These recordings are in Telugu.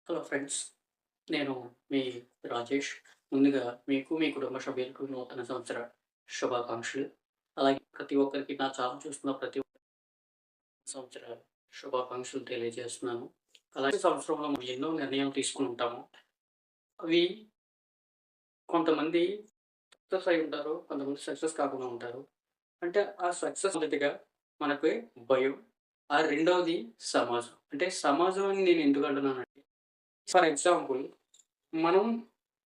Hello friends. నేను మీ రాజేష్. ముందుగా మీకు, మీ కుటుంబ సభ్యులకు నూతన సంవత్సర శుభాకాంక్షలు. అలాగే ప్రతి ఒక్కరికి నా ఛానల్ చూస్తున్న ప్రతి సంవత్సర శుభాకాంక్షలు తెలియజేస్తున్నాను. అలాగే సంవత్సరంలో మనం ఎన్నో నిర్ణయాలు తీసుకొని ఉంటాము. అవి కొంతమంది సక్సెస్ అయి ఉంటారు. కొంతమంది సక్సెస్ కాకుండా ఉంటారు. అంటే ఆ సక్సెస్ మొదటిగా మనకి భయం. ఆ రెండవది సమాజం. అంటే సమాజం అని నేను ఎందుకు అంటున్నానంటే, ఫర్ ఎగ్జాంపుల్ మనం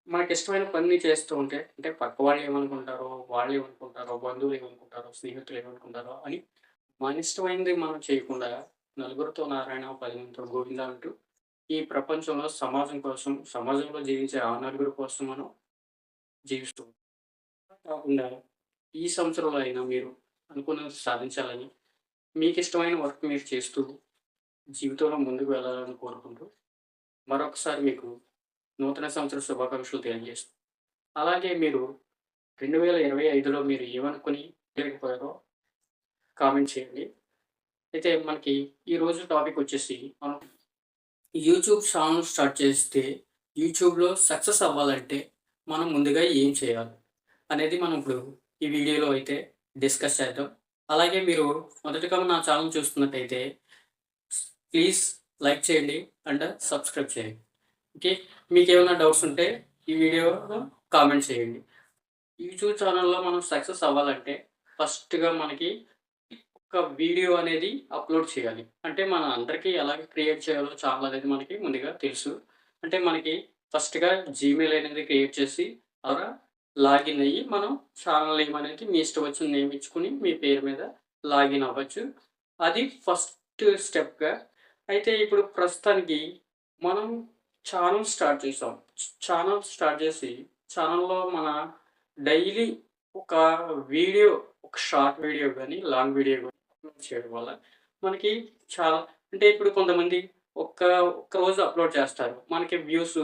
మనకిష్టమైన పని చేస్తూ ఉంటే, అంటే పక్క వాళ్ళేమనుకుంటారో, వాళ్ళేమనుకుంటారో, బంధువులేమనుకుంటారో, స్నేహితులేమనుకుంటారో అని మనిష్టమైనది మనం చేయకుండా, నలుగురితో నారాయణ, 10 మందితో గోవింద అంటూ ఈ ప్రపంచంలో సమాజం కోసం, సమాజంలో జీవించే ఆ నలుగురి కోసం మనం జీవిస్తూ ఉంటాం. కాకుండా ఈ సంవత్సరంలో అయినా మీరు అనుకున్నది సాధించాలని, మీకిష్టమైన వర్క్ మీరు చేస్తూ జీవితంలో ముందుకు వెళ్ళాలని కోరుకుంటూ, మరొకసారి మీకు నూతన సంవత్సర శుభాకాంక్షలు తెలియజేస్తూ, అలాగే మీరు 2025లో మీరు ఏమనుకుని చేయలేకపోయారో కామెంట్ చేయండి. అయితే మనకి ఈరోజు టాపిక్ వచ్చేసి మనం యూట్యూబ్ ఛానల్ స్టార్ట్ చేస్తే యూట్యూబ్‌లో సక్సెస్ అవ్వాలంటే మనం ముందుగా ఏం చేయాలి? అనేది మనం ఇప్పుడు ఈ వీడియోలో అయితే డిస్కస్ చేద్దాం. అలాగే మీరు మొదటగా నా ఛానల్ చూస్తున్నట్టయితే ప్లీజ్ లైక్ చేయండి అండ్ సబ్స్క్రైబ్ చేయండి. ఓకే. మీకేమైనా డౌట్స్ ఉంటే ఈ వీడియోలో కామెంట్ చేయండి. యూట్యూబ్ ఛానెల్‌లో మనం సక్సెస్ అవ్వాలంటే ఫస్ట్‌గా మనకి ఒక వీడియో అనేది అప్‌లోడ్ చేయాలి. అంటే మన అందరికీ ఎలాగ క్రియేట్ చేయాలో ఛానెల్ అనేది మనకి ముందుగా తెలుసు. అంటే మనకి ఫస్ట్‌గా జీమెయిల్ అనేది క్రియేట్ చేసి అలా లాగిన్ అయ్యి మనం ఛానెల్ నేమ్ అనేది మీ ఇష్టం వచ్చిన నేమ్ ఇచ్చుకొని మీ పేరు మీద లాగిన్ అవ్వచ్చు. అది ఫస్ట్ స్టెప్‌గా. అయితే ఇప్పుడు ప్రస్తుతానికి మనం ఛానెల్ స్టార్ట్ చేసాం. ఛానెల్ స్టార్ట్ చేసి ఛానెల్‌లో మన డైలీ ఒక వీడియో, ఒక షార్ట్ వీడియో గాని, లాంగ్ వీడియో గాని అప్‌లోడ్ చేయడం వల్ల మనకి చాలా అంటే ఇప్పుడు కొంతమంది ఒక్క ఒక్క రోజు అప్‌లోడ్ చేస్తారు. మనకి వ్యూస్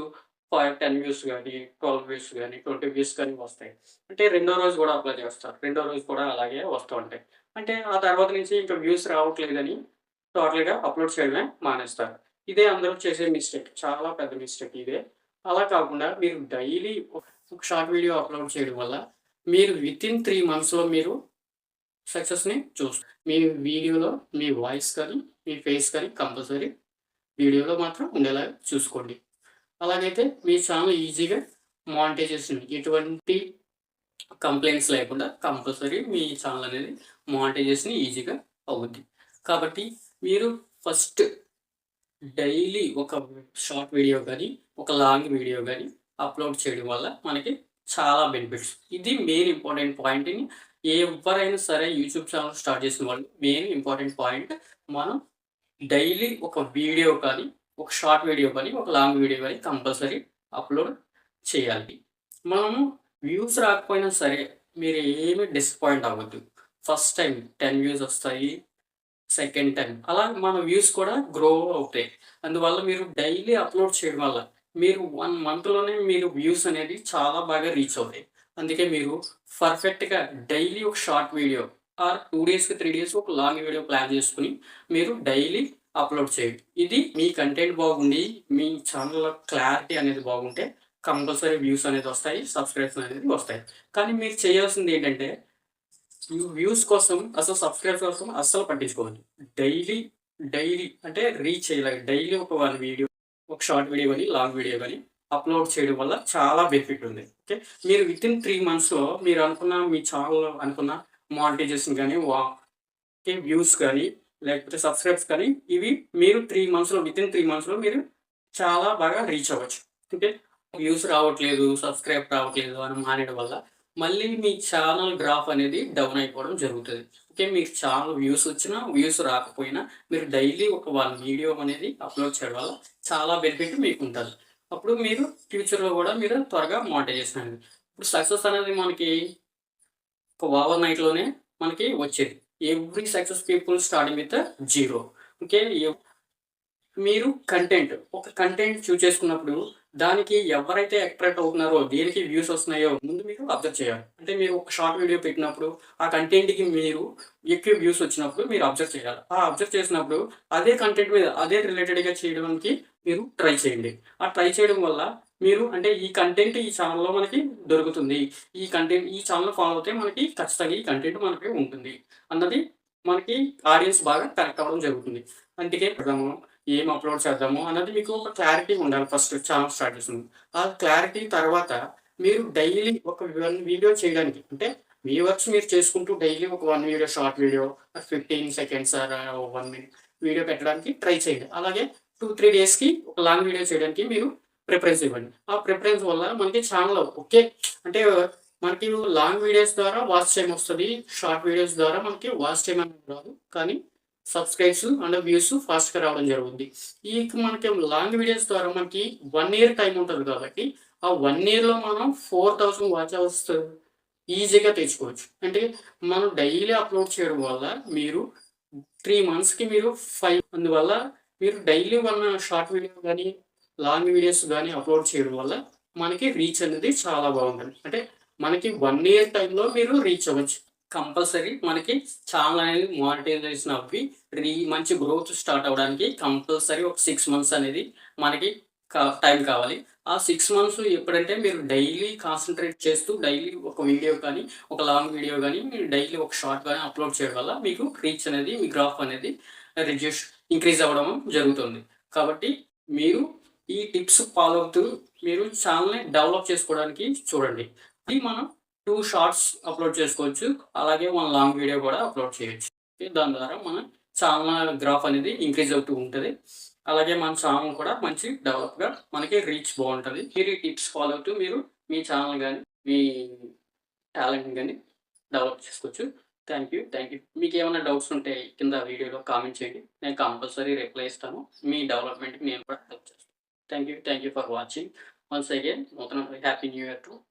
10 వ్యూస్ గాని, 12 వ్యూస్ గాని, 20 వ్యూస్ గాని వస్తాయి. అంటే రెండో రోజు గూడా అప్‌లోడ్ చేస్తారు. రెండో రోజు కూడా అలాగే వస్తూ ఉంటాయి. అంటే ఆ తర్వాత నుంచి ఇంక వ్యూస్ రావట్లేదని టోటల్‌గా అప్‌లోడ్ చేయడమే మానేస్తారు. ఇదే అందరూ చేసే మిస్టేక్. చాలా పెద్ద మిస్టేక్ ఇదే. అలా కాకుండా మీరు డైలీ ఒక షార్ట్ వీడియో అప్‌లోడ్ చేయడం వల్ల మీరు వితిన్ 3 మంత్స్‌లో మీరు సక్సెస్‌ని మీ వీడియోలో మీ వాయిస్ కానీ, మీ ఫేస్ కానీ కంపల్సరీ వీడియోలో మాత్రం ఉండేలాగా చూసుకోండి. అలాగైతే మీ ఛానెల్ ఈజీగా మానిటైజేషన్ ఎటువంటి కంప్లెయింట్స్ లేకుండా కంపల్సరీ మీ ఛానెల్ అనేది మానిటైజేషన్ ఈజీగా అవుద్ది. కాబట్టి మీరు ఫస్ట్ డైలీ ఒక షార్ట్ వీడియో గాని, ఒక లాంగ్ వీడియో గాని అప్‌లోడ్ చేయడం వల్ల మనకి చాలా బెనిఫిట్స్. ఇది మెయిన్ ఇంపార్టెంట్ పాయింట్‌ని ఎవ్వరైనా సరే యూట్యూబ్ ఛానెల్ స్టార్ట్ చేసిన వాళ్ళు మెయిన్ ఇంపార్టెంట్ పాయింట్ మనం డైలీ ఒక వీడియో కానీ, ఒక షార్ట్ వీడియో కానీ, ఒక లాంగ్ వీడియో గాని కంపల్సరీ అప్‌లోడ్ చేయాలి. మనము వ్యూస్ రాకపోయినా సరే మీరు ఏమి డిసప్పాయింట్ అవ్వద్దు. ఫస్ట్ టైమ్ 10 వ్యూస్ వస్తాయి. Second time. అలా మన వ్యూస్ కూడా గ్రో అవుతాయి. అందువల్ల మీరు డైలీ అప్‌లోడ్ చేయడం వల్ల మీరు 1 మంత్‌లోనే మీరు వ్యూస్ అనేది చాలా బాగా రీచ్ అవుతాయి. అందుకే మీరు పర్ఫెక్ట్‌గా డైలీ ఒక షార్ట్ వీడియో ఆర్ 2 డేస్‌కి, 3 డేస్‌కి ఒక లాంగ్ వీడియో ప్లాన్ చేసుకొని మీరు డైలీ అప్‌లోడ్ చేయండి. ఇది మీ కంటెంట్ బాగుండి, మీ ఛానెల్‌లో క్లారిటీ అనేది బాగుంటే కంపల్సరీ వ్యూస్ అనేది వస్తాయి. సబ్‌స్క్రైబ్స్ అనేది వస్తాయి. కానీ మీరు చేయాల్సింది ఏంటంటే వ్యూస్ కోసం అసలు సబ్‌స్క్రైబ్ కోసం అస్సలు పట్టించుకోవద్దు. డైలీ, డైలీ అంటే రీచ్ అయ్యేలాగా డైలీ ఒక 1 వీడియో, ఒక షార్ట్ వీడియో గాని, లాంగ్ వీడియో గాని అప్‌లోడ్ చేయడం వల్ల చాలా బెనిఫిట్ ఉంది. ఓకే. మీరు వితిన్ 3 మంత్స్‌లో మీరు అనుకున్న మీ ఛానెల్‌లో అనుకున్న మానిటైజేషన్ గాని, ఓకే వ్యూస్ కానీ, లేకపోతే సబ్‌స్క్రైబ్స్ కానీ ఇవి మీరు 3 మంత్స్‌లో వితిన్ 3 మంత్స్‌లో మీరు చాలా బాగా రీచ్ అవ్వచ్చు. ఓకే. వ్యూస్ రావట్లేదు, సబ్‌స్క్రైబ్ రావట్లేదు అని మానేయడం వల్ల మళ్ళీ మీ ఛానల్ గ్రాఫ్ అనేది డౌన్ అయిపోవడం జరుగుతది. ఓకే. మీకు ఛానల్ వ్యూస్ వచ్చినా, వ్యూస్ రాకపోయినా మీరు డైలీ ఒక 1 వీడియో అనేది అప్‌లోడ్ చేయడం వల్ల చాలా బెనిఫిట్ మీకుంటది. అప్పుడు మీరు ఫ్యూచర్‌లో గూడా మీరు త్వరగా మానిటైజేషన్ అనేది ఇప్పుడు సక్సెస్ అనేది మనకి ఒక ఓవర్ నైట్‌లోనే మనకి వచ్చేది. Every success people starting with zero. Okay. మీరు ఒక కంటెంట్ చూజ్ చేసుకున్నప్పుడు, దానికి ఎవరైతే అట్రాక్ట్ అవుతున్నారో, దేనికి వ్యూస్ వస్తున్నాయో ముందు మీరు అబ్జర్వ్ చేయాలి. అంటే మీరు ఒక షార్ట్ వీడియో పెట్టినప్పుడు, ఆ కంటెంట్‌కి మీరు ఎక్కువ వ్యూస్ వచ్చినప్పుడు మీరు అబ్జర్వ్ చేయాలి. ఆ అబ్జర్వ్ చేసినప్పుడు అదే కంటెంట్ మీద అదే రిలేటెడ్‌గా చేయడానికి మీరు ట్రై చేయండి. ఆ ట్రై చేయడం వల్ల మీరు అంటే ఈ కంటెంట్ ఈ ఛానెల్‌లో మనకి దొరుకుతుంది. ఈ ఛానెల్ ఫాలో అవుతే మనకి ఖచ్చితంగా ఈ కంటెంట్ మనకి ఉంటుంది అన్నది మనకి ఆడియన్స్ బాగా కనెక్ట్ అవ్వడం జరుగుతుంది. అందుకే పెడదాము, ఏం అప్‌లోడ్ చేద్దాము అన్నది మీకు ఒక క్లారిటీ ఉండాలి ఫస్ట్ ఛానెల్ స్టార్ట్ చేసిన ముందు. ఆ క్లారిటీ తర్వాత మీరు డైలీ ఒక 1 వీడియో చేయడానికి అంటే మీ వర్క్స్ మీరు చేసుకుంటూ డైలీ ఒక 1 video short video 15 seconds are 1 minute video పెట్టడానికి ట్రై చేయండి. అలాగే 2, 3 డేస్‌కి ఒక లాంగ్ వీడియో చేయడానికి మీరు ప్రిఫరెన్స్ ఇవ్వండి. ఆ ప్రిఫరెన్స్ వల్ల మనకి ఛానెల్ ఓకే. అంటే మనకి లాంగ్ వీడియోస్ ద్వారా వాచ్ టైమ్ వస్తది. షార్ట్ వీడియోస్ ద్వారా మనకి వాచ్ టైమ్ అనేది రాదు. కానీ సబ్‌స్క్రైబ్స్ అండ్ వ్యూస్ ఫాస్ట్‌గా రావడం జరుగుద్ది. మనకి లాంగ్ వీడియోస్ ద్వారా మనకి 1 ఇయర్ టైమ్ ఉంటది కాబట్టి, ఆ 1 ఇయర్‌లో మనం 4000 వాచ్ అవర్స్ ఈజీగా తెచ్చుకోవచ్చు. అంటే మనం డైలీ అప్‌లోడ్ చేయడం వల్ల మీరు 3 మంత్స్‌కి మీరు 5 అందువల్ల మీరు డైలీ 1 షార్ట్ వీడియో గాని, లాంగ్ వీడియోస్ గాని అప్‌లోడ్ చేయడం వల్ల మనకి రీచ్ అనేది చాలా బాగుంటది. అంటే మనకి 1 ఇయర్ టైమ్‌లో మీరు రీచ్ అవ్వచ్చు. కంపల్సరీ మనకి ఛానెల్ అనేది మానిటైజేషన్ అవ్వి, మంచి గ్రోత్ స్టార్ట్ అవ్వడానికి కంపల్సరీ ఒక 6 మంత్స్ అనేది మనకి టైం కావాలి. ఆ 6 మంత్స్ ఎప్పుడంటే మీరు డైలీ కాన్సంట్రేట్ చేస్తూ డైలీ ఒక వీడియో కానీ, ఒక లాంగ్ వీడియో గాని, మీరు డైలీ ఒక షార్ట్ గాని అప్‌లోడ్ చేయడం వల్ల మీకు రీచ్ అనేది, మీ గ్రాఫ్ అనేది రిడ్యూస్ ఇంక్రీజ్ అవ్వడం జరుగుతుంది. కాబట్టి మీరు ఈ టిప్స్ ఫాలో అవుతూ మీరు ఛానెల్‌ని డెవలప్ చేసుకోవడానికి చూడండి. ఇది మనం 2 షార్ట్స్ అప్‌లోడ్ చేసుకోవచ్చు. అలాగే 1 లాంగ్ వీడియో కూడా అప్‌లోడ్ చేయొచ్చు. దాని ద్వారా మన ఛానల్ గ్రాఫ్ అనేది ఇంక్రీజ్ అవుతూ ఉంటది. అలాగే మన ఛానల్ కూడా మంచి డెవలప్‌గా మనకి రీచ్ బావుంటది. మీరు ఈ టిప్స్ ఫాలో అవుతూ మీరు మీ ఛానల్ గాని, మీ టాలెంట్‌ని గాని డెవలప్ చేసుకోవచ్చు. Thank you. Thank you. మీకేమైనా డౌట్స్ ఉంటే కింద వీడియోలో కామెంట్ చేయండి. నేను కంపల్సరీ రిప్లై ఇస్తాను. మీ డెవలప్‌మెంట్‌కి నేను కూడా హెల్ప్ చేస్తాను. Thank you. Thank you for watching. Once again happy new year to all.